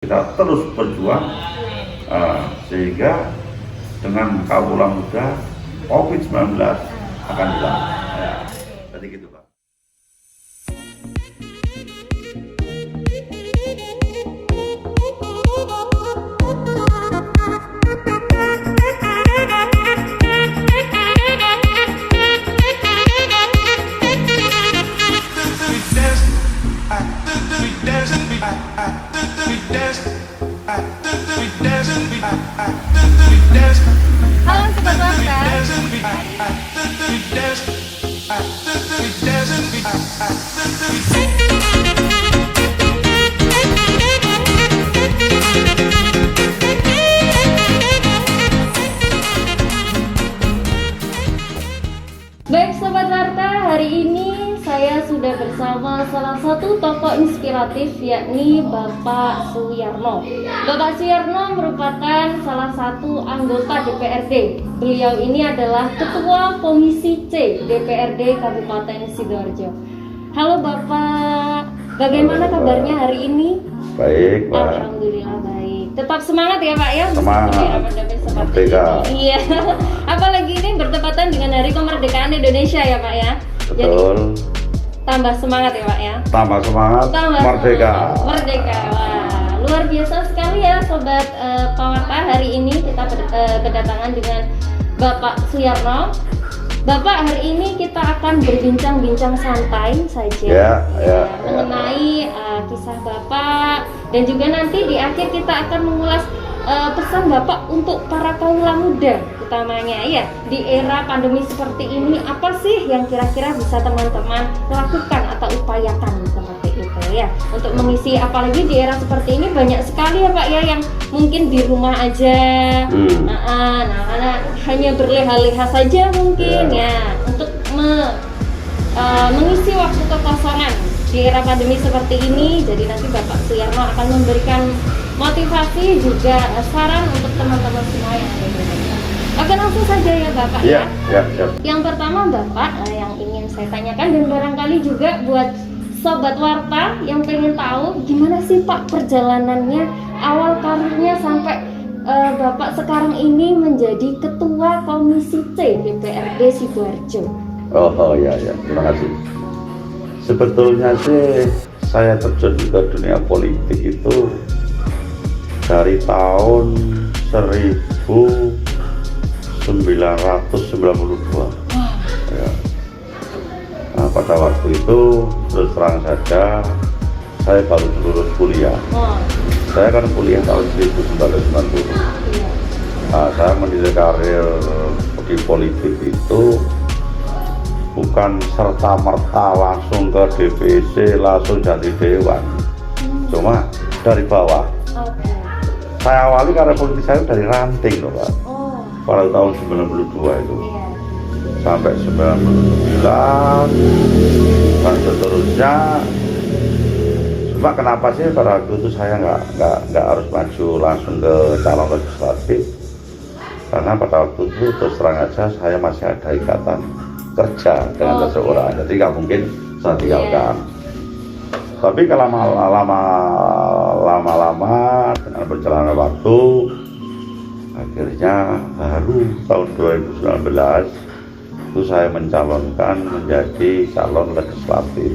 Kita terus berjuang sehingga dengan Kaulah Muda COVID-19 akan hilang. Ya, jadi gitu Pak. Halo Sobat Warta. Baik Sobat Warta, hari ini saya sudah bersama salah satu tokoh inspiratif yakni Bapak Suyarno. Bapak Suyarno merupakan salah satu anggota DPRD. Beliau ini adalah Ketua Komisi C DPRD Kabupaten Sidoarjo. Halo Bapak, bagaimana kabarnya hari ini? Baik Pak. Alhamdulillah baik. Tetap semangat ya Pak ya. Semangat. Merdeka. Iya. Apalagi ini bertepatan dengan Hari Kemerdekaan Indonesia ya Pak ya. Betul. Jadi, tambah semangat ya Pak ya. Tambah semangat. Merdeka. Semangat. Merdeka. Wah, luar biasa sekali ya Sobat Pewarta. Hari ini kita kedatangan dengan Bapak Suyarno. Bapak, hari ini kita akan berbincang-bincang santai saja mengenai kisah Bapak, dan juga nanti di akhir kita akan mengulas pesan Bapak untuk para kaula muda utamanya ya di era pandemi seperti ini. Apa sih yang kira-kira bisa teman-teman lakukan atau upayakan seperti itu ya untuk mengisi, apalagi di era seperti ini banyak sekali ya Pak ya yang mungkin di rumah aja hanya berleha-leha saja mungkin ya untuk mengisi waktu kekosongan di era pandemi seperti ini. Jadi nanti Bapak Suyarno akan memberikan motivasi juga saran untuk teman-teman semua yang ada di sini. Oke, langsung saja ya Bapak ya. Yang pertama Bapak yang ingin saya tanyakan, dan barangkali juga buat Sobat Warta yang pengen tahu gimana sih Pak perjalanannya awal karirnya sampai Bapak sekarang ini menjadi Ketua Komisi C DPRD Sidoarjo. Oh ya, terima kasih. Sebetulnya sih saya terjun ke dunia politik itu dari tahun 1992. Ya. Nah, pada waktu itu terus terang saja saya baru lulus kuliah. Saya kan kuliah tahun 1990. Nah, saya meniti karir di politik itu bukan serta-merta langsung ke DPC, langsung jadi dewan. Cuma dari bawah. Saya awali karir politik saya dari ranting loh Pak. Pada tahun 92 itu. Sampai 99 dan seterusnya. Cuma kenapa sih pada waktu itu saya nggak harus maju langsung ke calon legislatif? Karena pada waktu itu terus terang aja saya masih ada ikatan kerja dengan seseorang, jadi nggak mungkin saya tinggalkan. Tapi kalau lama-lama dengan berjalannya waktu, akhirnya baru tahun 2019 itu saya mencalonkan menjadi calon legislatif.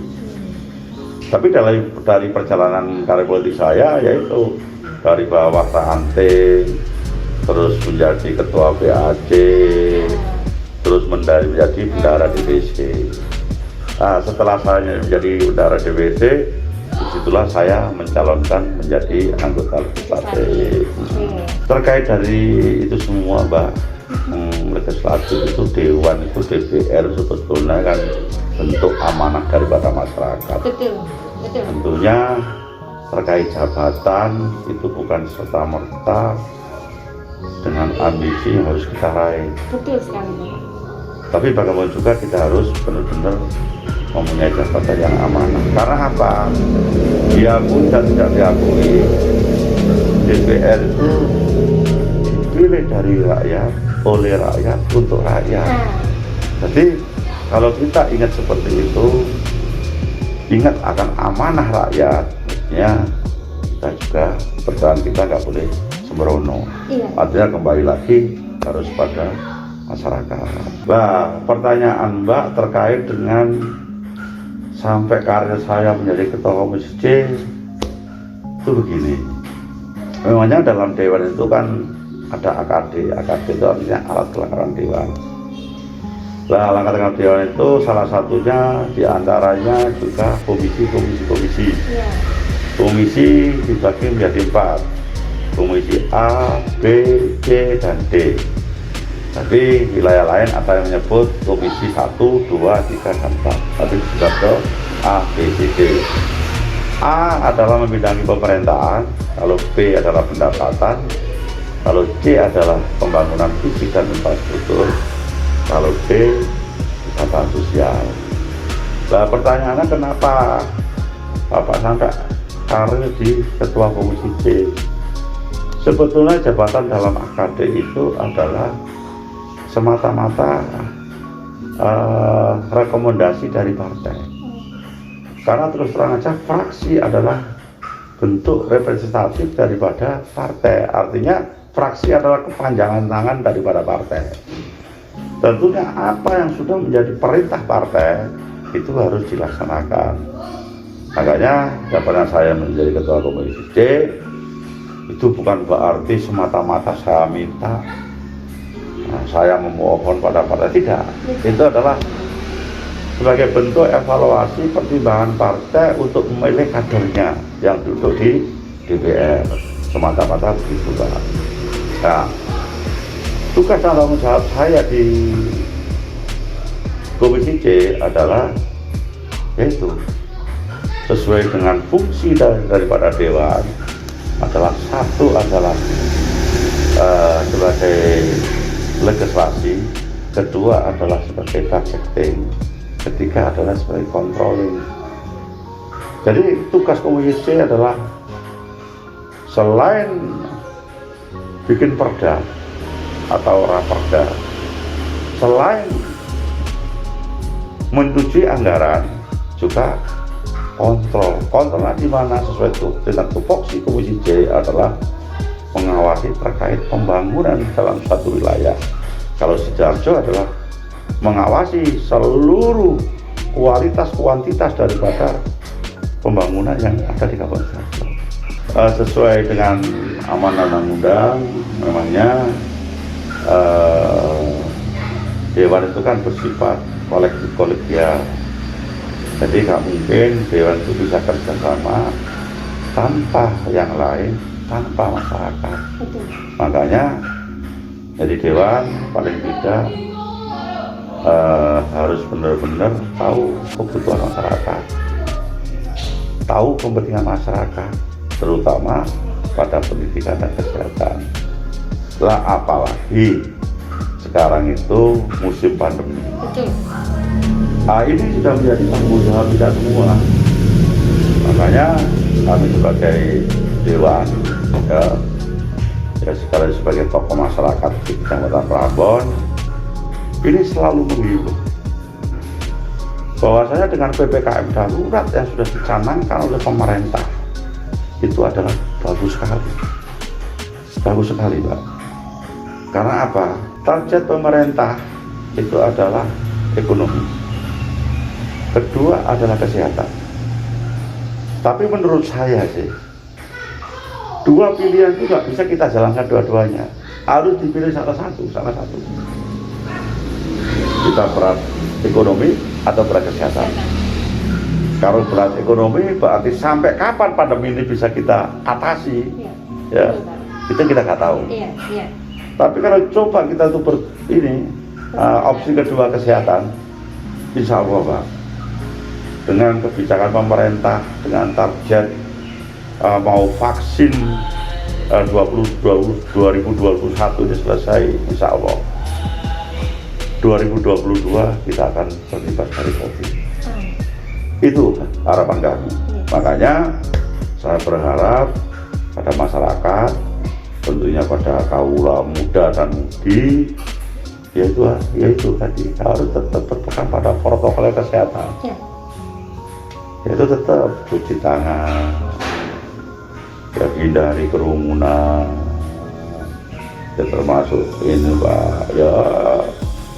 Tapi dari perjalanan karir politik saya, yaitu dari bawah ranting, terus menjadi ketua BAC, terus menjadi bendahara DPC. Nah, setelah saya menjadi bendahara DPC, disitulah saya mencalonkan menjadi anggota legislatif. Terkait dari itu semua Mbak, legislatif itu dewan, itu DPR sebetulnya kan bentuk amanah daripada masyarakat. Betul. Tentunya terkait jabatan itu bukan serta-merta dengan ambisi yang harus kita raih. Betul sekali Bapak. Tapi bagaimana juga kita harus benar-benar mempunyai jabatan yang amanah. Karena apa? Diakui dan tidak diakui, DPR itu dipilih dari rakyat, oleh rakyat, untuk rakyat. Jadi kalau kita ingat seperti itu, ingat akan amanah rakyat, ya kita juga perjalanan kita nggak boleh sembrono. Iya. Artinya kembali lagi harus pada masyarakat. Nah, pertanyaan Mbak terkait dengan sampai karir saya menjadi ketua komisi C itu begini. Memangnya dalam dewan itu kan ada AKD. AKD itu artinya alat kelengkapan dewan. Nah, alat kelengkapan dewan itu salah satunya diantaranya juga komisi. Iya. Komisi dibagi menjadi 4. Komisi A, B, C, dan D. Tapi wilayah lain ada yang menyebut komisi 1, 2, 3, dan 4. Tapi sudah ke A, B, C, D. A adalah membidangi pemerintahan, kalau B adalah pendapatan, kalau C adalah pembangunan fisik dan infrastruktur, kalau D kesehatan sosial. Nah, pertanyaannya kenapa Bapak sampai karir di ketua komisi C? Sebetulnya jabatan dalam AKD itu adalah semata-mata rekomendasi dari partai. Karena terus terang aja fraksi adalah bentuk representatif daripada partai. Artinya fraksi adalah kepanjangan tangan daripada partai. Tentunya apa yang sudah menjadi perintah partai itu harus dilaksanakan. Makanya jabatan saya menjadi ketua komisi C itu bukan berarti semata-mata saya minta, saya memohon pada partai, tidak. Itu adalah sebagai bentuk evaluasi pertimbangan partai untuk memilih kadernya yang duduk di DPR, semata-mata begitu Pak. Nah, tugas dan tanggung jawab saya di komisi C adalah yaitu sesuai dengan fungsi daripada dewan adalah satu adalah sebagai legislasi, kedua adalah sebagai budgeting, ketiga adalah sebagai controlling. Jadi tugas komisi C adalah selain bikin perda atau raperda, selain menyetujui anggaran, juga kontrolnya di mana sesuai dengan tupoksi komisi C adalah mengawasi terkait pembangunan dalam satu wilayah. Kalau Sidoarjo adalah mengawasi seluruh kualitas kuantitas daripada pembangunan yang ada di Kabupaten Sidoarjo. Sesuai dengan amanah undang-undang, memangnya dewan itu kan bersifat kolektif-kolegial. Jadi nggak mungkin dewan itu bisa kerjasama tanpa yang lain, tanpa masyarakat. Betul. Makanya jadi dewan paling tidak harus benar-benar tahu kebutuhan masyarakat, tahu kepentingan masyarakat, terutama pada pendidikan dan kesehatan. Lah apalagi sekarang itu musim pandemi. Betul. Nah, ini sudah menjadi tanggung jawab kita semua. Makanya kami sebagai dewan, ya sekali sebagai tokoh masyarakat di Kecamatan Prambon, ini selalu menghimbau bahwasanya dengan PPKM darurat yang sudah dicanangkan oleh pemerintah itu adalah bagus sekali Pak. Karena apa? Target pemerintah itu adalah ekonomi, kedua adalah kesehatan. Tapi menurut saya sih, dua pilihan itu nggak bisa kita jalankan dua-duanya, harus dipilih salah satu. Kita berat ekonomi atau berat kesehatan. Kalau berat ekonomi berarti sampai kapan pandemi ini bisa kita atasi, ya itu kita nggak tahu. Iya. Tapi kalau coba kita tuh opsi kedua kesehatan, insya Allah Pak, dengan kebijakan pemerintah, dengan target mau vaksin 2021 ini selesai, insya Allah 2022 kita akan terbebas dari COVID. Itu harapan kami. Makanya saya berharap pada masyarakat, tentunya pada kaula muda dan mudi, yaitu tadi harus tetap berpegang pada protokol kesehatan. Yaitu tetap cuci tangan, ya hindari kerumunan, ya termasuk ini Pak, ya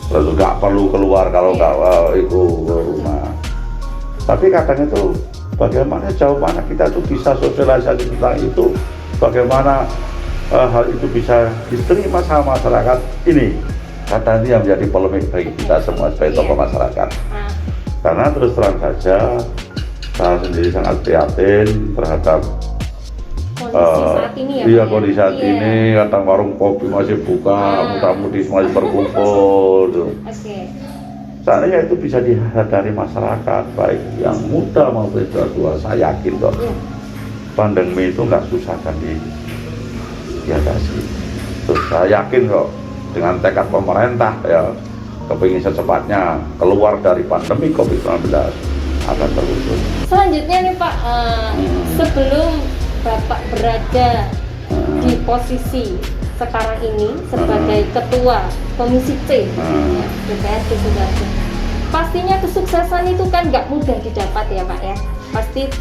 terus nggak perlu keluar kalau nggak itu ke rumah. Tapi kadang itu bagaimana jauh mana kita tuh bisa sosialisasi tentang itu, bagaimana hal itu bisa diterima sama masyarakat ini. Kata ini yang menjadi polemik bagi kita semua sebagai tokoh masyarakat. Karena terus terang saja saya sendiri sangat prihatin terhadap kondisi saat ini ya, iya Pak, kondisi saat Iya. ini, kadang warung kopi masih buka, muda-mudi masih berkumpul tuh. Oke. Seandainya itu bisa dihadiri masyarakat, baik yang muda maupun yang tua, saya yakin kok Iya. pandemi itu nggak susah kan diatasi. Terus saya yakin kok dengan tekad pemerintah ya kepingin secepatnya keluar dari pandemi COVID-19 akan terwujud. Selanjutnya nih Pak, sebelum Bapak berada di posisi sekarang ini sebagai Ketua Komisi C ya, DPRD Sidoarjo, pastinya kesuksesan itu kan nggak mudah didapat ya Pak ya. Pasti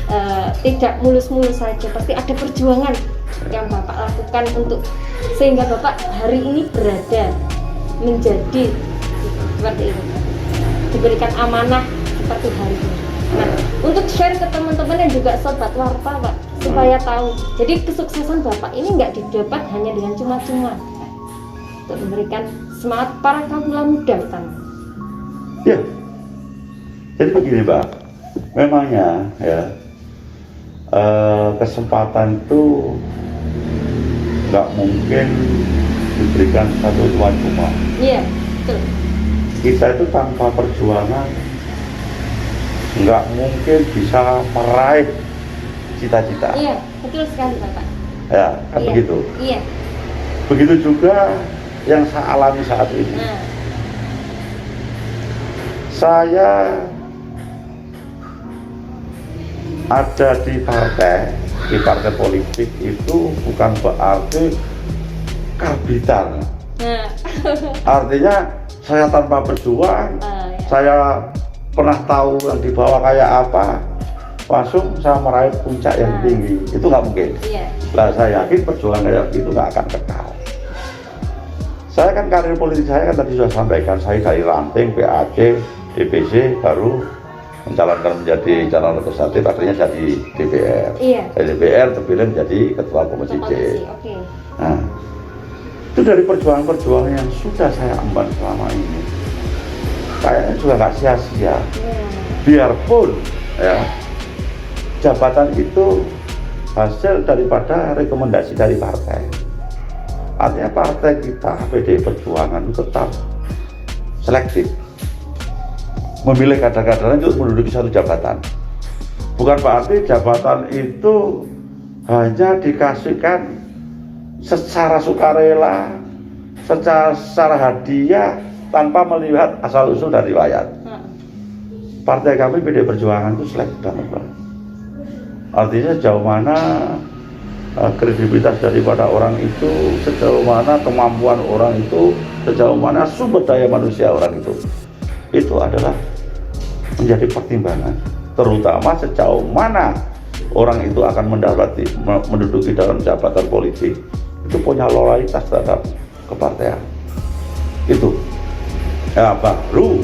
tidak mulus-mulus saja, pasti ada perjuangan yang Bapak lakukan untuk sehingga Bapak hari ini berada menjadi seperti ini, diberikan amanah seperti hari ini. Nah, untuk share ke teman-teman dan juga sobat warta Pak, supaya tahu. Jadi kesuksesan Bapak ini nggak didapat hanya dengan cuma-cuma, untuk memberikan semangat para kaula muda utama. Ya, jadi begini Pak, memangnya ya kesempatan itu nggak mungkin diberikan satu cuma-cuma. Iya, betul. Kita itu tanpa perjuangan nggak mungkin bisa meraih cita-cita. Iya, betul sekali Bapak. Ya, kan Iya. begitu. Iya. Begitu juga yang saya alami saat ini. Nah, Saya ada di partai politik itu bukan berarti karbitan. nah, Artinya saya tanpa berjuang, ya. saya pernah tahu yang di bawah kayak apa, langsung saya meraih puncak yang tinggi. Itu nggak mungkin. Iya. Nah, saya yakin perjuangan kayak gitu nggak akan kekal. Saya kan karir politik saya kan tadi sudah sampaikan, saya dari ranting PAC, DPC, baru mencalonkan menjadi calon legislatif, akhirnya jadi DPR. Iya. Dari DPR terpilih menjadi ketua komisi C. Oke. Nah, itu dari perjuangan-perjuangan yang sudah saya emban selama ini, kayaknya juga nggak sia-sia. Iya. Biarpun ya jabatan itu hasil daripada rekomendasi dari partai. Artinya partai kita PDI Perjuangan itu tetap selektif, memilih kader-kadernya untuk menduduki satu jabatan. Bukan berarti jabatan itu hanya dikasihkan secara sukarela, secara hadiah tanpa melihat asal-usul dari riwayat. Partai kami PDI Perjuangan itu selektif banget, Pak. Artinya sejauh mana kredibilitas daripada orang itu, sejauh mana kemampuan orang itu, sejauh mana sumber daya manusia orang itu adalah menjadi pertimbangan. Terutama sejauh mana orang itu akan menduduki dalam jabatan politik, itu punya loyalitas terhadap kepartean. Itu ya, baru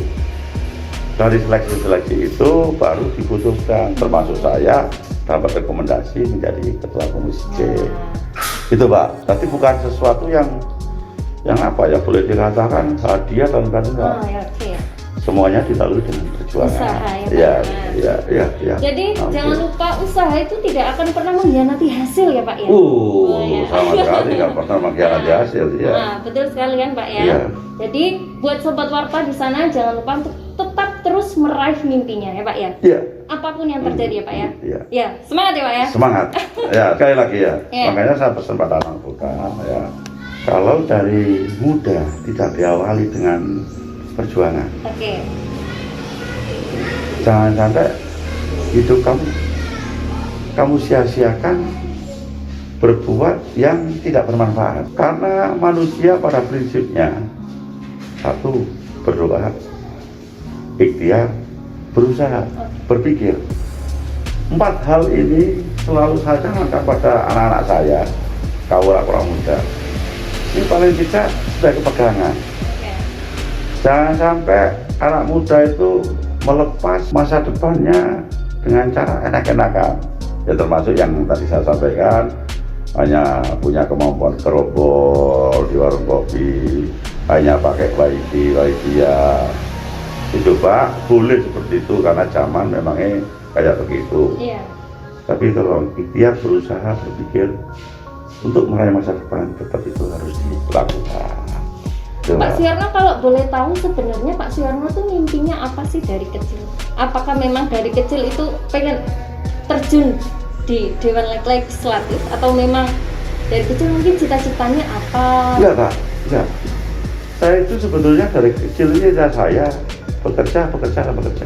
dari seleksi-seleksi itu baru diputuskan, termasuk saya dapat rekomendasi menjadi ketua komisi C. Itu Pak, tapi bukan sesuatu yang apa ya, boleh dikatakan hadiah dan enggak. Oke. Semuanya dilalui dengan perjuangan. Usaha ya, ya, Pak. ya. Jadi Oke. jangan lupa usaha itu tidak akan pernah mengkhianati hasil ya Pak ya. Ya. Sama sekali nggak pernah mengkhianati hasil ya. Nah, betul sekali kan Pak ya. Iya. Jadi buat sobat warta di sana jangan lupa untuk tetap terus meraih mimpinya ya Pak ya. Iya. Apapun yang terjadi ya Pak ya. Iya. Ya, semangat ya Pak ya. Semangat. Ya, sekali lagi ya. Iya. Makanya saya pesan pada anak muda ya. Kalau dari muda tidak diawali dengan perjuangan, Oke. jangan sampai hidup kamu sia-siakan berbuat yang tidak bermanfaat. Karena manusia pada prinsipnya satu, berdoa, ikhtiar, berusaha, berpikir. 4 hal ini selalu saya canangkan pada anak-anak saya, kaula muda. Ini paling tidak sebagai pegangan. Jangan sampai anak muda itu melepas masa depannya dengan cara enak-enakan. Ya termasuk yang tadi saya sampaikan, hanya punya kemampuan gerobol di warung kopi, hanya pakai wifi ya. Itu Pak, boleh seperti itu karena zaman memangnya kayak begitu. Iya. Tapi kalau ikhtiar berusaha berpikir untuk meraih masa depan, tetap itu harus dilakukan. Pak Suyarno, kalau boleh tahu sebenarnya Pak Suyarno tuh mimpinya apa sih dari kecil? Apakah memang dari kecil itu pengen terjun di Dewan Legislatif atau memang dari kecil mungkin cita-citanya apa? Enggak Pak, enggak. Saya itu sebetulnya dari kecilnya saya bekerja.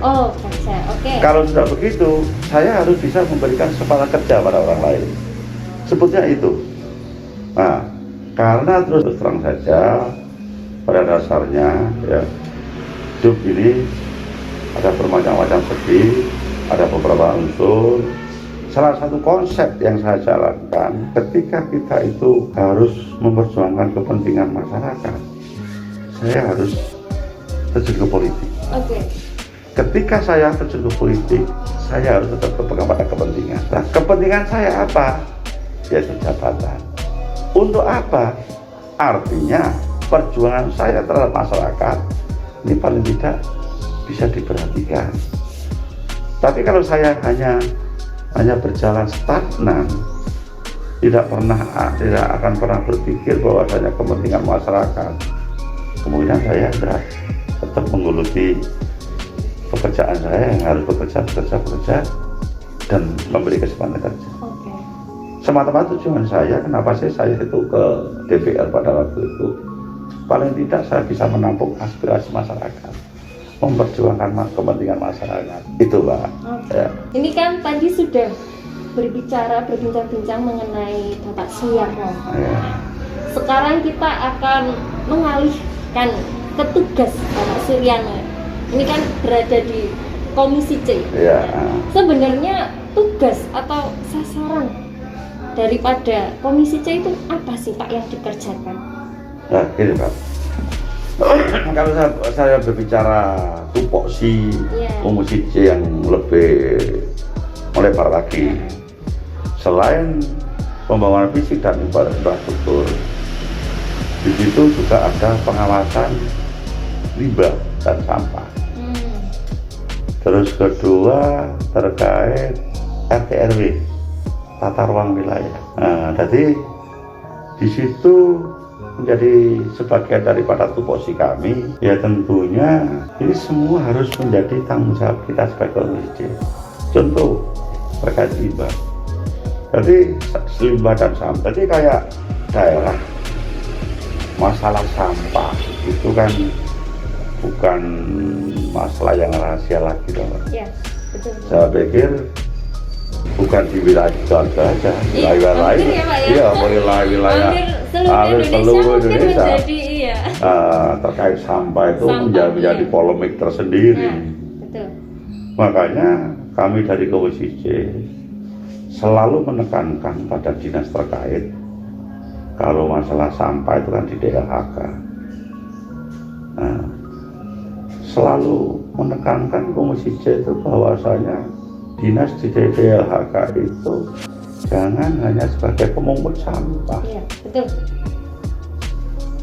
Oh, bekerja, oke. Kalau sudah begitu, saya harus bisa memberikan kesempatan kerja pada orang lain. Sebutnya itu. Nah, karena terus terang saja, pada dasarnya ya hidup ini ada bermacam-macam segi, ada beberapa unsur. Salah satu konsep yang saya jalankan ketika kita itu harus memperjuangkan kepentingan masyarakat, saya harus terjun ke politik. Oke. Ketika saya terjun ke politik, saya harus tetap berpegang pada kepentingan. Nah, kepentingan saya apa? Yaitu jabatan. Untuk apa? Artinya perjuangan saya terhadap masyarakat ini paling tidak bisa diperhatikan. Tapi kalau saya hanya berjalan stagnan, tidak akan pernah berpikir bahwasanya kepentingan masyarakat, kemudian saya tetap menggeluti pekerjaan saya yang harus bekerja dan memberi kesempatan kerja. Oke. Semata-mata tujuan saya, kenapa sih saya itu ke DPR pada waktu itu? Paling tidak saya bisa menampung aspirasi masyarakat, memperjuangkan kepentingan masyarakat. Itu Pak. Okay. Ya. Ini kan tadi sudah berbincang-bincang mengenai Bapak Suyarno. Ya. Sekarang kita akan mengalihkan ke tugas Bapak Suyarno. Ini kan berada di Komisi C. Ya. Sebenarnya tugas atau sasaran daripada Komisi C itu apa sih Pak yang dikerjakan? Nah, gini Pak. Kalau saya berbicara tupoksi Komisi C yang lebih melebar lagi, selain pembangunan fisik dan infrastruktur, di situ juga ada pengawasan limbah dan sampah. Terus kedua terkait RT RW, tata ruang wilayah. Nah, jadi di situ menjadi sebagian daripada tupoksi kami. Ya tentunya ini semua harus menjadi tanggung jawab kita sebagai Komisi C. Contoh terkait limbah. Jadi limbah dan sampah. Jadi kayak daerah masalah sampah itu kan bukan masalah yang rahasia lagi dong. Ya, betul. Saya pikir bukan di wilayah Jakarta aja, wilayah lain. Iya, wilayah seluruh Indonesia. Menjadi, iya. Terkait sampah itu Sampah, menjadi polemik tersendiri. Nah, betul. Makanya kami dari Komisi C selalu menekankan pada dinas terkait kalau masalah sampah itu kan di DLHK. Nah, selalu menekankan Komisi C itu bahwasanya dinas di DLHK itu jangan hanya sebagai pemungut sampah. Iya, betul.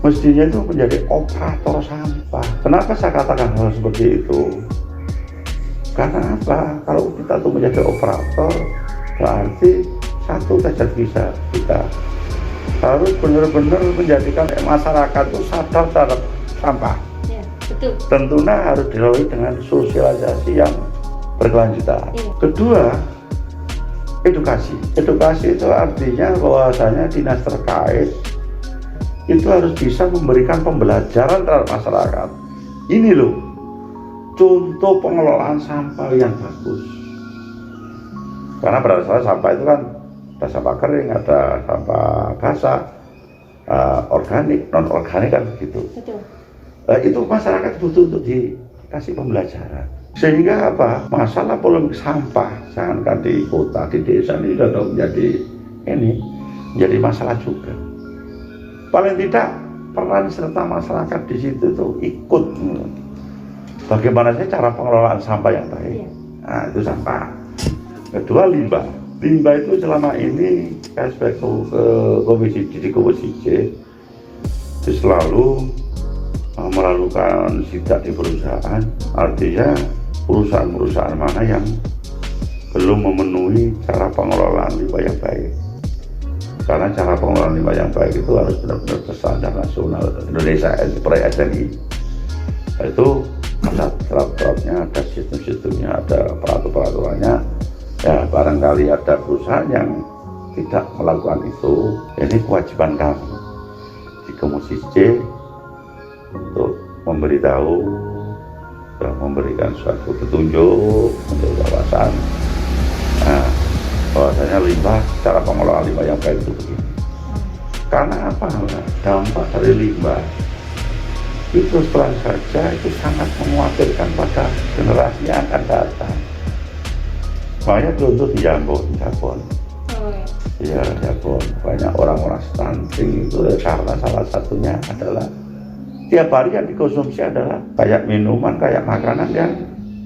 Mestinya itu menjadi operator sampah. Kenapa saya katakan hal seperti itu? Karena apa? Kalau kita tuh menjadi operator, berarti satu saja bisa kita harus benar-benar menjadikan masyarakat itu sadar terhadap sampah. Iya, betul. Tentunya harus dilalui dengan sosialisasi yang berkelanjutan. Iya. Kedua, edukasi. Edukasi itu artinya bahwasanya dinas terkait itu harus bisa memberikan pembelajaran terhadap masyarakat. Ini loh, contoh pengelolaan sampah yang bagus. Karena pada dasarnya sampah itu kan ada sampah kering, ada sampah basah, organik, non organik kan begitu. Betul. Itu masyarakat butuh untuk dikasih pembelajaran. Sehingga apa? Masalah polemik sampah, jangankan di kota, di desa ini sudah menjadi masalah juga. Paling tidak peran serta masyarakat di situ tuh ikut. Bagaimana sih cara pengelolaan sampah yang baik? Nah, itu sampah. Kedua, limbah. Limbah itu selama ini KSP di Komisi C itu selalu melakukan sidak di perusahaan, artinya perusahaan-perusahaan mana yang belum memenuhi cara pengelolaan limbah yang baik. Karena cara pengelolaan limbah yang baik itu harus benar-benar berstandar nasional Indonesia proyek SNI. Itu ada terap-terapnya, ada sistem-sistemnya, ada peraturan-peraturannya. Ya barangkali ada perusahaan yang tidak melakukan itu. Ini kewajiban kami di Komisi C untuk memberitahu, memberikan suatu petunjuk untuk kawasan. Nah, bahwasanya limbah, cara pengelolaan limbah yang baik itu begini. Karena apa? Dampak dari limbah itu terang saja itu sangat mengkhawatirkan pada generasi yang akan datang. Makanya contoh di Jambon. Iya, Jambon. Banyak orang-orang stunting itu karena salah satunya adalah tiap hari yang dikonsumsi adalah kayak minuman, kayak makanan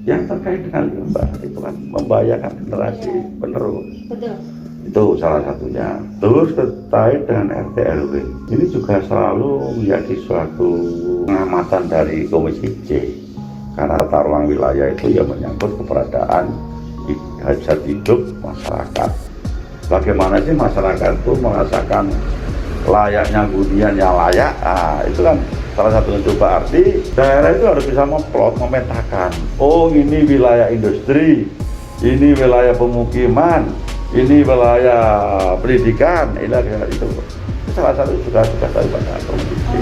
yang terkait dengan limbah. Itu kan membahayakan generasi penerus. Betul. Itu salah satunya. Terus terkait dengan RT RW. Ini juga selalu menjadi suatu pengamatan dari Komisi C. Karena tata ruang wilayah itu ya menyangkut keberadaan hajat hidup masyarakat. Bagaimana sih masyarakat itu merasakan layaknya hunian yang layak? Itu kan salah satunya. Coba arti daerah itu harus bisa memetakan. Oh, ini wilayah industri, ini wilayah pemukiman, ini wilayah pendidikan. Itu salah satu juga daripada komisi.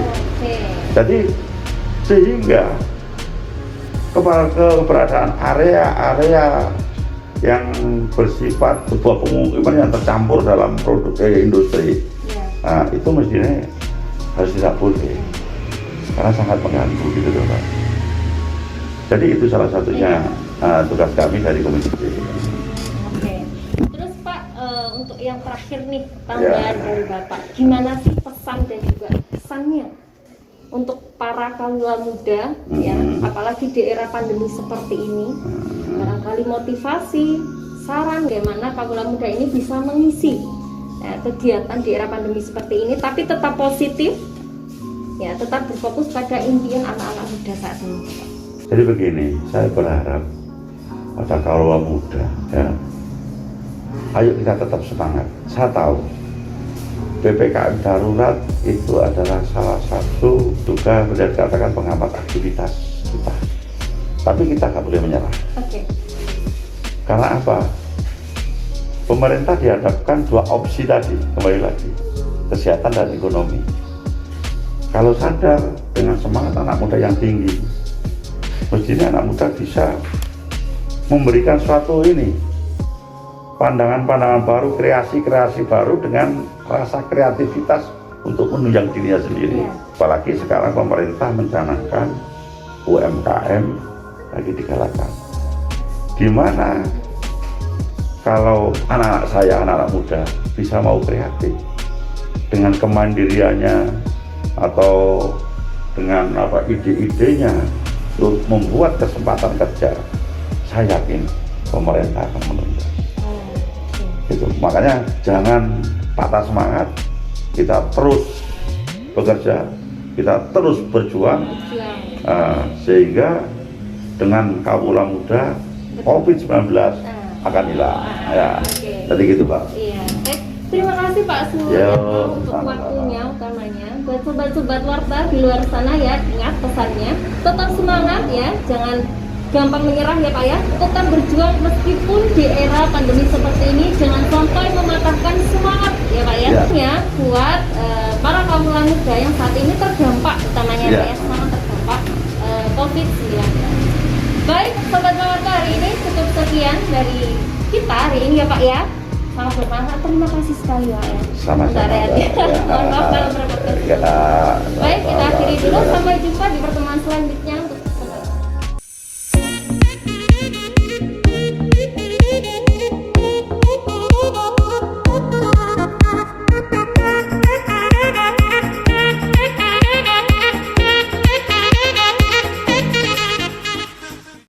Jadi sehingga keberadaan area-area yang bersifat sebuah pemukiman yang tercampur dalam produk industri, nah, itu mestinya harus tidak boleh karena sangat mengganggu gitu loh Pak. Jadi itu salah satunya tugas kami dari Komisi C. Oke. Terus Pak, untuk yang terakhir nih tambahan dari Bapak, gimana sih pesan dan juga kesannya untuk para kaula muda ya, apalagi di era pandemi seperti ini, barangkali motivasi, saran bagaimana kaula muda ini bisa mengisi kegiatan di era pandemi seperti ini, tapi tetap positif, ya, tetap berfokus pada impian anak-anak muda saat ini. Jadi begini, saya berharap pada kaula muda, ya, ayo kita tetap semangat. Saya tahu PPKM darurat itu adalah salah satu juga bisa dikatakan penghambat aktivitas kita. Tapi kita nggak boleh menyerah. Karena apa? Pemerintah dihadapkan dua opsi tadi, kembali lagi, kesehatan dan ekonomi. Kalau sadar dengan semangat anak muda yang tinggi, mestinya anak muda bisa memberikan suatu pandangan-pandangan baru, kreasi-kreasi baru dengan rasa kreativitas untuk menunjang dirinya sendiri. Apalagi sekarang pemerintah mencanangkan UMKM lagi digalakan. Gimana kalau anak-anak saya, anak-anak muda bisa mau kreatif dengan kemandiriannya atau dengan ide-idenya untuk membuat kesempatan kerja, saya yakin pemerintah akan menunjang. Itu makanya jangan patah semangat, kita terus bekerja, kita terus berjuang, sehingga dengan kaula muda COVID-19 akan hilang. Jadi gitu Pak. Iya. Terima kasih Pak Suyono untuk waktunya utamanya. Buat sobat-sobat warta di luar sana ya, ingat pesannya, tetap semangat ya, jangan gampang menyerah ya Pak ya, tetap berjuang meskipun di era pandemi seperti ini, jangan sampai mematahkan semangat ya Pak ya. Ya buat para kaum muda yang saat ini terdampak utamanya Pak ya, sangat terdampak COVID-19. Baik sobat warta, hari ini cukup sekian dari kita hari ini ya Pak ya. Sangat bermanfaat, terima kasih sekali Pak ya. Sama-sama.